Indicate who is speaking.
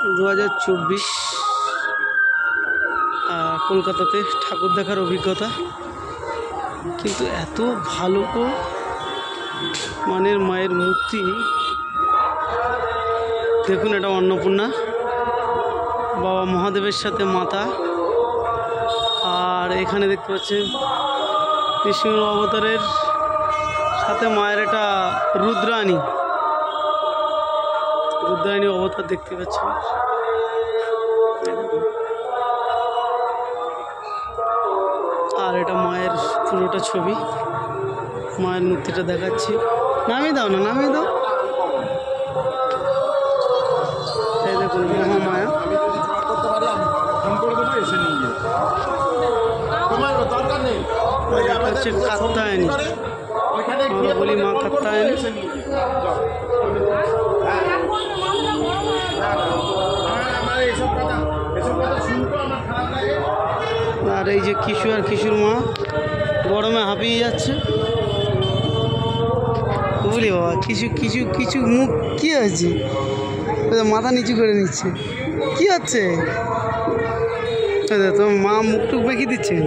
Speaker 1: 2024 কলকাতাতে ঠাকুর দেখার অভিজ্ঞতা, কিন্তু এত ভালো মানের মায়ের মূর্তি। দেখুন, এটা অন্নপূর্ণা, বাবা মহাদেবের সাথে মাতা। আর এখানে দেখতে পাচ্ছেন নৃসিংহ অবতারের সাথে মায়ের এটা রুদ্রাণী অবতার দেখতে পাচ্ছেন। আর এটা মায়ের পুরোটা ছবি, মায়ের মূর্তিটা দেখাচ্ছি। নামিয়ে দাও না, নামিয়ে দাও। এই দেখুন মহামায়া। হচ্ছে কাত্যায়নী, আমরা বলি মা কাত্যায়নী। আর এই যে কিশোর আর কিশোর মা গরমে হাঁপিয়ে যাচ্ছে। বলি বাবা, কিছু কিছু কিছু মুখ কি হয়েছে? মাথা নিচু করে নিচ্ছে, কি হচ্ছে? তোমার মা মুখ টুক বেঁকে দিচ্ছেন।